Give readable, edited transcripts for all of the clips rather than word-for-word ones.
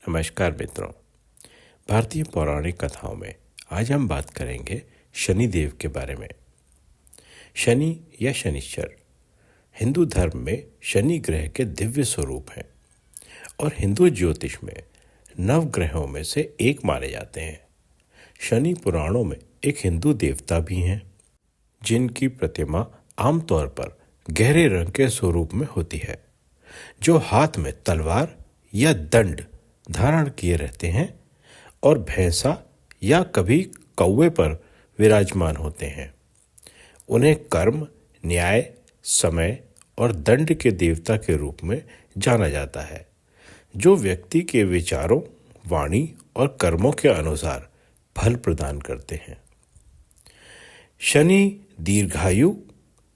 नमस्कार मित्रों। भारतीय पौराणिक कथाओं में आज हम बात करेंगे शनिदेव के बारे में। शनि या शनिश्चर हिंदू धर्म में शनि ग्रह के दिव्य स्वरूप हैं और हिंदू ज्योतिष में नवग्रहों में से एक माने जाते हैं। शनि पुराणों में एक हिंदू देवता भी हैं जिनकी प्रतिमा आमतौर पर गहरे रंग के स्वरूप में होती है, जो हाथ में तलवार या दंड धारण किए रहते हैं और भैंसा या कभी कौवे पर विराजमान होते हैं। उन्हें कर्म, न्याय, समय और दंड के देवता के रूप में जाना जाता है, जो व्यक्ति के विचारों, वाणी और कर्मों के अनुसार फल प्रदान करते हैं। शनि दीर्घायु,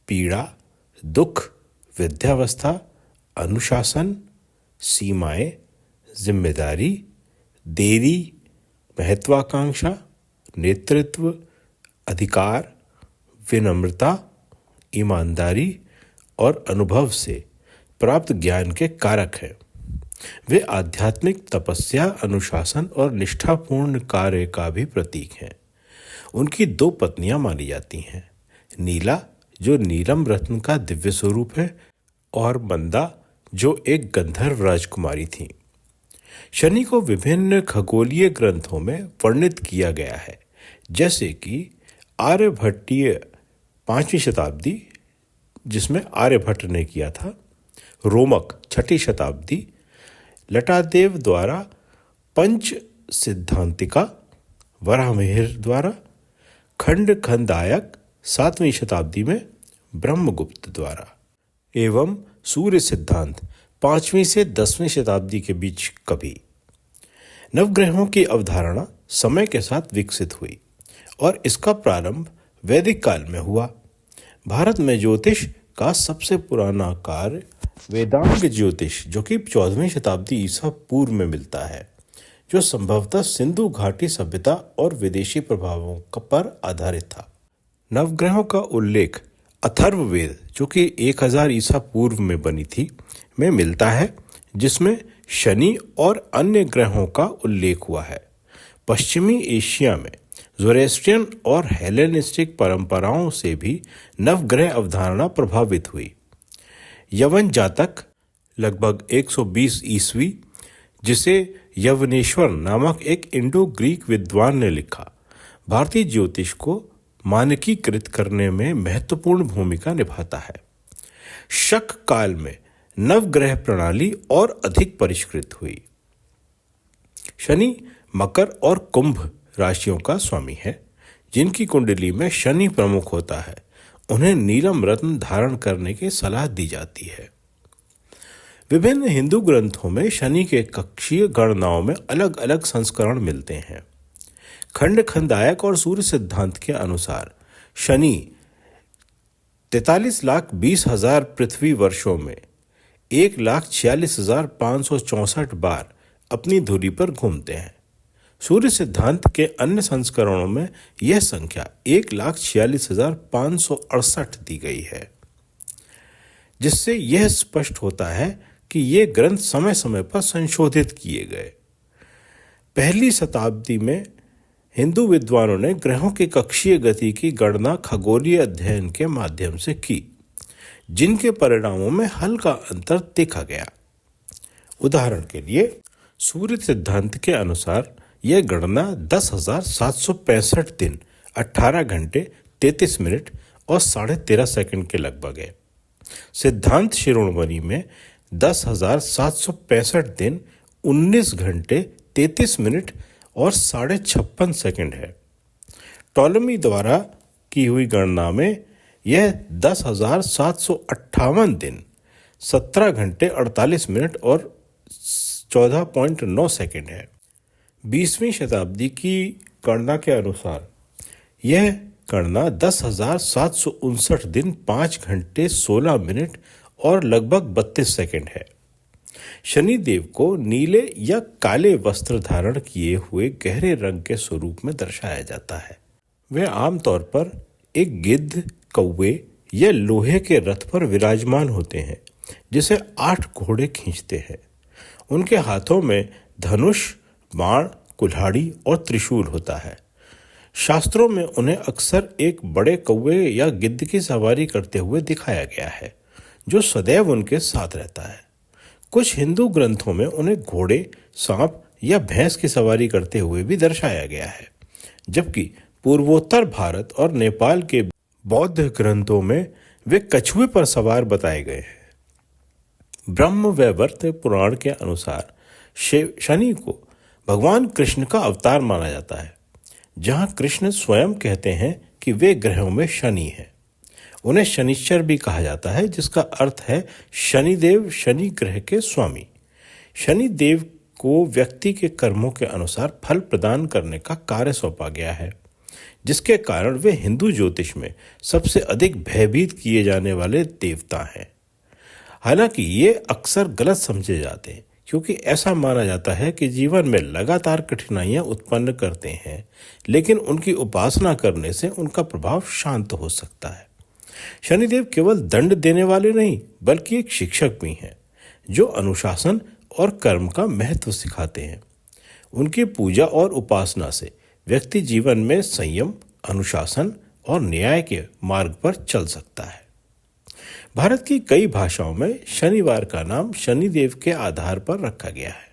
पीड़ा, दुख, वृद्धावस्था, अनुशासन, सीमाएं, जिम्मेदारी, देरी, महत्वाकांक्षा, नेतृत्व, अधिकार, विनम्रता, ईमानदारी और अनुभव से प्राप्त ज्ञान के कारक हैं। वे आध्यात्मिक तपस्या, अनुशासन और निष्ठापूर्ण कार्य का भी प्रतीक हैं। उनकी दो पत्नियां मानी जाती हैं, नीला जो नीलम रत्न का दिव्य स्वरूप है और मंदा जो एक गंधर्व राजकुमारी थी। शनि को विभिन्न खगोलीय ग्रंथों में वर्णित किया गया है, जैसे कि आर्यभट्टीय 5वीं शताब्दी जिसमें आर्यभट्ट ने किया था, रोमक 6ठी शताब्दी, लटादेव द्वारा पंच सिद्धांतिका, वराहमिहिर द्वारा, खंडखंदायक 7वीं शताब्दी में ब्रह्मगुप्त द्वारा, एवं सूर्य सिद्धांत 5वीं से 10वीं शताब्दी के बीच कभी। नवग्रहों की अवधारणा समय के साथ विकसित हुई और इसका प्रारंभ वैदिक काल में हुआ। भारत में ज्योतिष का सबसे पुराना कार्य वेदांग ज्योतिष, जो कि 14वीं शताब्दी ईसा पूर्व में मिलता है, जो संभवतः सिंधु घाटी सभ्यता और विदेशी प्रभावों पर आधारित था। नवग्रहों का उल्लेख अथर्ववेद, जो कि 1000 ईसा पूर्व में बनी थी, में मिलता है, जिसमें शनि और अन्य ग्रहों का उल्लेख हुआ है। पश्चिमी एशिया में ज़ोरेस्ट्रियन और हेलेनिस्टिक परंपराओं से भी नवग्रह अवधारणा प्रभावित हुई। यवन जातक लगभग 120 ईस्वी, जिसे यवनेश्वर नामक एक इंडो ग्रीक विद्वान ने लिखा, भारतीय ज्योतिष को मानकीकृत करने में महत्वपूर्ण भूमिका निभाता है। शक काल में नवग्रह प्रणाली और अधिक परिष्कृत हुई। शनि मकर और कुंभ राशियों का स्वामी है, जिनकी कुंडली में शनि प्रमुख होता है। उन्हें नीलम रत्न धारण करने की सलाह दी जाती है। विभिन्न हिंदू ग्रंथों में शनि के कक्षीय गणनाओं में अलग अलग संस्करण मिलते हैं। खंडखंदायक और सूर्य सिद्धांत के अनुसार शनि 43,20,000 पृथ्वी वर्षों में 1,46,564 बार अपनी धुरी पर घूमते हैं। सूर्य सिद्धांत के अन्य संस्करणों में यह संख्या 1,46,568 दी गई है, जिससे यह स्पष्ट होता है कि ये ग्रंथ समय समय पर संशोधित किए गए। पहली शताब्दी में हिंदू विद्वानों ने ग्रहों की कक्षीय गति की गणना खगोलीय अध्ययन के माध्यम से की, जिनके परिणामों में हल्का अंतर देखा गया। उदाहरण के लिए सूर्य सिद्धांत के अनुसार यह गणना 10,765 दिन, 18 घंटे 33 मिनट और 13.5 सेकंड के लगभग है। सिद्धांत शिरोमणि में 10,765 दिन, 19 घंटे 33 मिनट और 56.5 सेकंड है। टॉलमी द्वारा की हुई गणना में यह 10,758 दिन, 17 घंटे 48 मिनट और 14.9 सेकंड है। 20वीं शताब्दी की गणना के अनुसार यह गणना 10,759 दिन, 5 घंटे 16 मिनट और लगभग 32 सेकंड है। शनिदेव को नीले या काले वस्त्र धारण किए हुए गहरे रंग के स्वरूप में दर्शाया जाता है। वे आमतौर पर एक गिद्ध, कौवे या लोहे के रथ पर विराजमान होते हैं, जिसे 8 घोड़े खींचते हैं। उनके हाथों में धनुष, बाण, कुल्हाड़ी और त्रिशूल होता है। शास्त्रों में उन्हें अक्सर एक बड़े कौवे या गिद्ध की सवारी करते हुए दिखाया गया है, जो सदैव उनके साथ रहता है। कुछ हिंदू ग्रंथों में उन्हें घोड़े, सांप या भैंस की सवारी करते हुए भी दर्शाया गया है, जबकि पूर्वोत्तर भारत और नेपाल के बौद्ध ग्रंथों में वे कछुए पर सवार बताए गए हैं। ब्रह्मवैवर्त पुराण के अनुसार शनि को भगवान कृष्ण का अवतार माना जाता है, जहां कृष्ण स्वयं कहते हैं कि वे ग्रहों में शनि हैं। उन्हें शनिश्चर भी कहा जाता है, जिसका अर्थ है शनिदेव, शनि ग्रह के स्वामी। शनिदेव को व्यक्ति के कर्मों के अनुसार फल प्रदान करने का कार्य सौंपा गया है, जिसके कारण वे हिंदू ज्योतिष में सबसे अधिक भयभीत किए जाने वाले देवता हैं। हालांकि ये अक्सर गलत समझे जाते हैं, क्योंकि ऐसा माना जाता है कि जीवन में लगातार कठिनाइयां उत्पन्न करते हैं, लेकिन उनकी उपासना करने से उनका प्रभाव शांत हो सकता है। शनिदेव केवल दंड देने वाले नहीं, बल्कि एक शिक्षक भी हैं, जो अनुशासन और कर्म का महत्व सिखाते हैं। उनकी पूजा और उपासना से व्यक्ति जीवन में संयम, अनुशासन और न्याय के मार्ग पर चल सकता है। भारत की कई भाषाओं में शनिवार का नाम शनिदेव के आधार पर रखा गया है।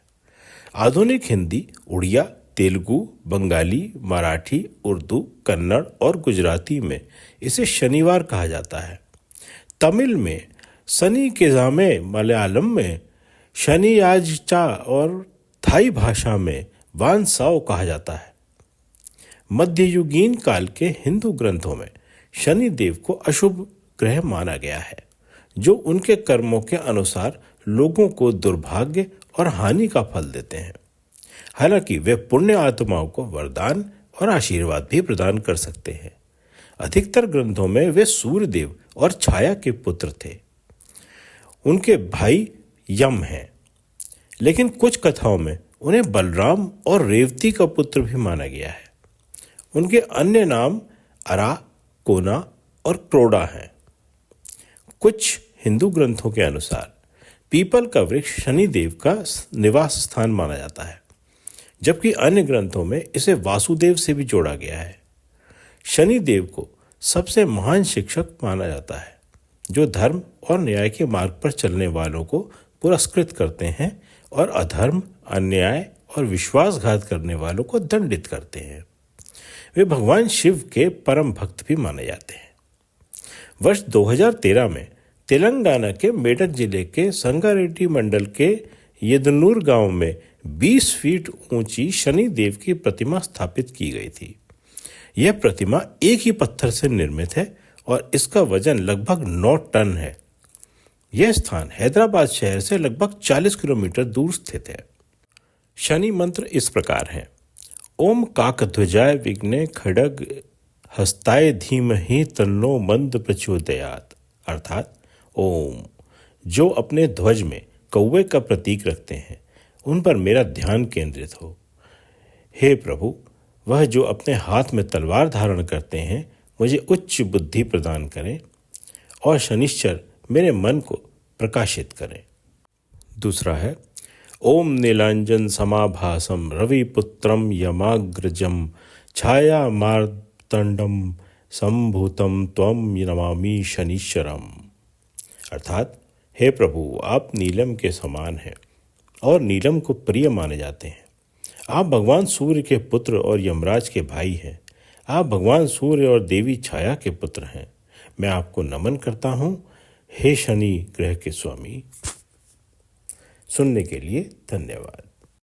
आधुनिक हिंदी, उड़िया, तेलुगु, बंगाली, मराठी, उर्दू, कन्नड़ और गुजराती में इसे शनिवार कहा जाता है। तमिल में शनि केजामे, मलयालम में शनियाजचा और थाई भाषा में वानसाओ कहा जाता है। मध्ययुगीन काल के हिंदू ग्रंथों में शनिदेव को अशुभ ग्रह माना गया है, जो उनके कर्मों के अनुसार लोगों को दुर्भाग्य और हानि का फल देते हैं। हालांकि वे पुण्य आत्माओं को वरदान और आशीर्वाद भी प्रदान कर सकते हैं। अधिकतर ग्रंथों में वे सूर्यदेव और छाया के पुत्र थे। उनके भाई यम हैं, लेकिन कुछ कथाओं में उन्हें बलराम और रेवती का पुत्र भी माना गया है। उनके अन्य नाम अरा, कोना और क्रोडा हैं। कुछ हिंदू ग्रंथों के अनुसार पीपल का वृक्ष शनिदेव का निवास स्थान माना जाता है, जबकि अन्य ग्रंथों में इसे वासुदेव से भी जोड़ा गया है। शनिदेव को सबसे महान शिक्षक माना जाता है, जो धर्म और न्याय के मार्ग पर चलने वालों को पुरस्कृत करते हैं और अधर्म, अन्याय और विश्वासघात करने वालों को दंडित करते हैं। वे भगवान शिव के परम भक्त भी माने जाते हैं। वर्ष 2013 में तेलंगाना के मेडक जिले के संगारेड्डी मंडल के येदनूर गांव में 20 फीट ऊंची शनि देव की प्रतिमा स्थापित की गई थी। यह प्रतिमा एक ही पत्थर से निर्मित है और इसका वजन लगभग 9 टन है। यह स्थान हैदराबाद शहर से लगभग 40 किलोमीटर दूर स्थित है। शनि मंत्र इस प्रकार है: ओम काकध्वजाय विघ्ने खड्ग हस्ताय धीमहि तन्नो मंद प्रचोदयात्। अर्थात ओम, जो अपने ध्वज में कौवे का प्रतीक रखते हैं, उन पर मेरा ध्यान केंद्रित हो। हे प्रभु, वह जो अपने हाथ में तलवार धारण करते हैं, मुझे उच्च बुद्धि प्रदान करें और शनिश्चर मेरे मन को प्रकाशित करें। दूसरा है: ओम नीलांजन समाभासम रविपुत्रम यमाग्रजम छाया मार्तंडम संभूतम त्वम नमामि शनिश्चरम। अर्थात हे प्रभु, आप नीलम के समान हैं और नीलम को प्रिय माने जाते हैं। आप भगवान सूर्य के पुत्र और यमराज के भाई हैं। आप भगवान सूर्य और देवी छाया के पुत्र हैं। मैं आपको नमन करता हूँ, हे शनि ग्रह के स्वामी। सुनने के लिए धन्यवाद।